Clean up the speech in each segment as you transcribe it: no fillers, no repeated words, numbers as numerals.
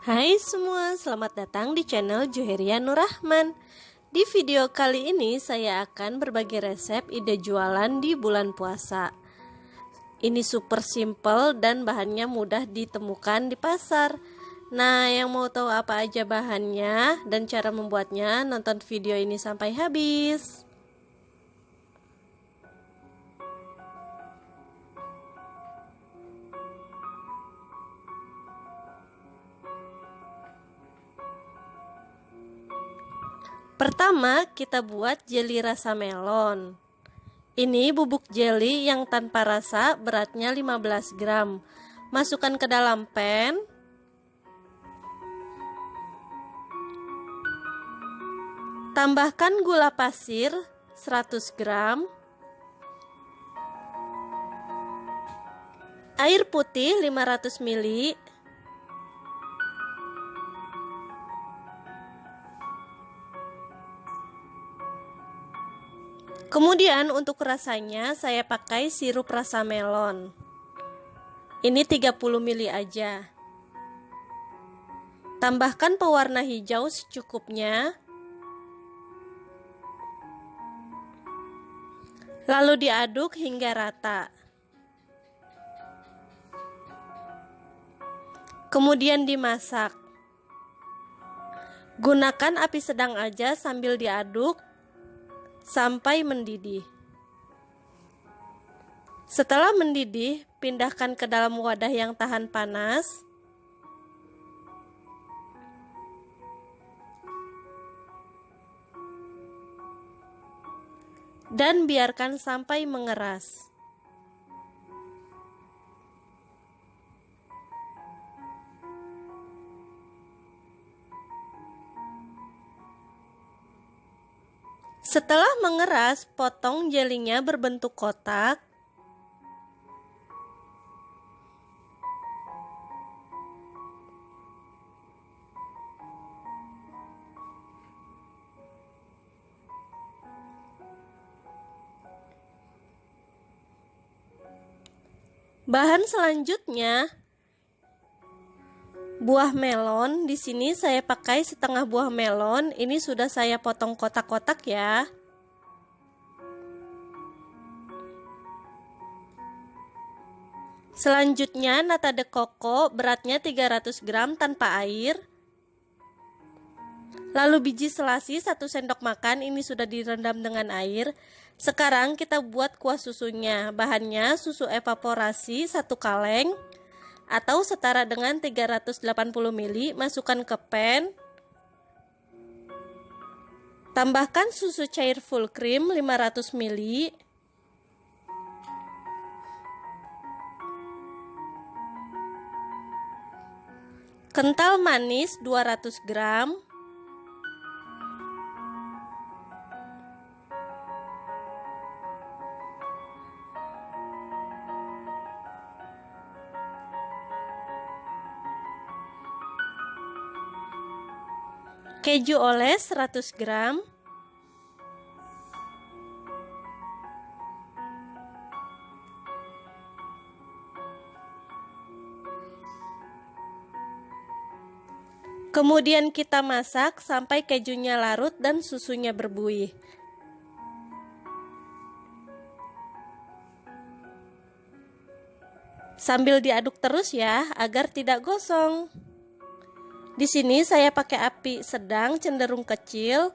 Hai semua, selamat datang di channel Juheria Nur Rahman. Di video kali ini saya akan berbagi resep ide jualan di bulan puasa. Ini super simple dan bahannya mudah ditemukan di pasar. Nah, yang mau tahu apa aja bahannya dan cara membuatnya, nonton video ini sampai habis. Pertama, kita buat jeli rasa melon. Ini bubuk jeli yang tanpa rasa, beratnya 15 gram. Masukkan ke dalam pan. Tambahkan gula pasir 100 gram. Air putih 500 ml. Kemudian untuk rasanya saya pakai sirup rasa melon. Ini 30 ml aja. Tambahkan pewarna hijau secukupnya. Lalu diaduk hingga rata. Kemudian dimasak. Gunakan api sedang aja sambil diaduk sampai mendidih. Setelah mendidih, pindahkan ke dalam wadah yang tahan panas. Dan biarkan sampai mengeras. Setelah mengeras, potong jelinya berbentuk kotak. Bahan selanjutnya buah melon. Di sini saya pakai setengah buah melon. Ini sudah saya potong kotak-kotak ya. Selanjutnya nata de coco, beratnya 300 gram tanpa air. Lalu biji selasi 1 sendok makan, ini sudah direndam dengan air. Sekarang kita buat kuah susunya. Bahannya susu evaporasi 1 kaleng atau setara dengan 380 ml. Masukkan ke pan. Tambahkan susu cair full cream 500 ml. Kental manis 200 gram. Keju oles 100 gram. Kemudian kita masak sampai kejunya larut dan susunya berbuih. Sambil diaduk terus ya, agar tidak gosong. Di sini saya pakai api sedang cenderung kecil.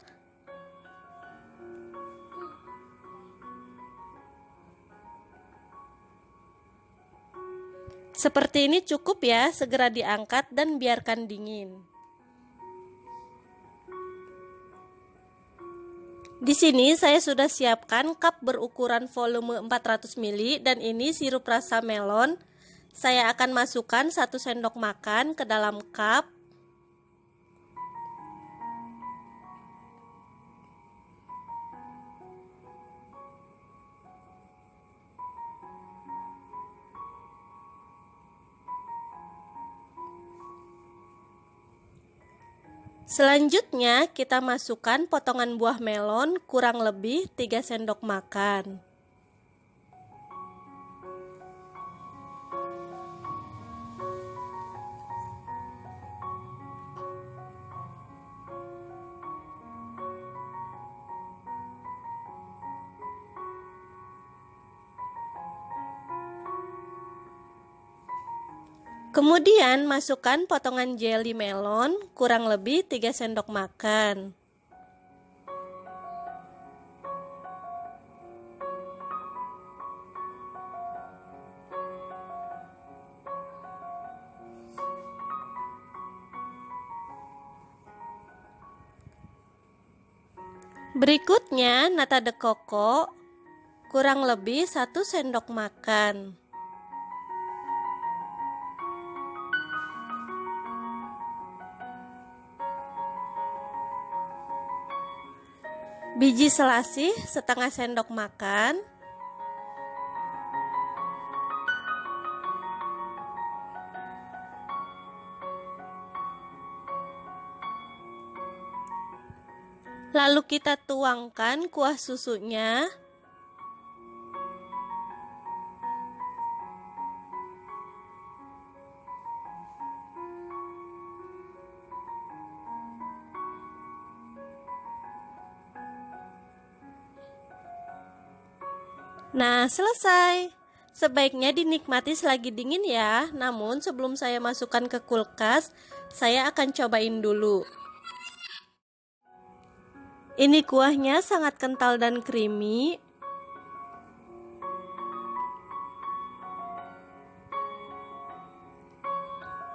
Seperti ini cukup ya, segera diangkat dan biarkan dingin. Di sini saya sudah siapkan cup berukuran volume 400 ml dan ini sirup rasa melon. Saya akan masukkan 1 sendok makan ke dalam cup. Selanjutnya kita masukkan potongan buah melon kurang lebih 3 sendok makan. Kemudian masukkan potongan jelly melon kurang lebih 3 sendok makan. Berikutnya nata de coco kurang lebih 1 sendok makan. Biji selasih setengah sendok makan. Lalu kita tuangkan kuah susunya. Nah, selesai. Sebaiknya dinikmati selagi dingin ya. Namun sebelum saya masukkan ke kulkas, saya akan cobain dulu. Ini kuahnya sangat kental dan creamy.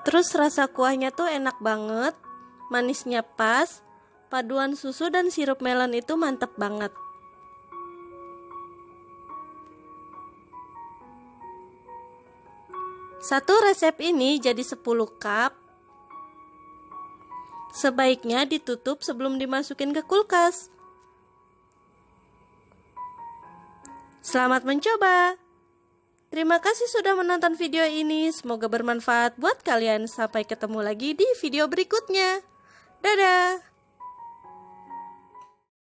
Terus rasa kuahnya tuh enak banget, manisnya pas, paduan susu dan sirup melon itu mantep banget. Satu resep ini jadi 10 cup. Sebaiknya ditutup sebelum dimasukin ke kulkas. Selamat mencoba. Terima kasih sudah menonton video ini. Semoga bermanfaat buat kalian. Sampai ketemu lagi di video berikutnya. Dadah.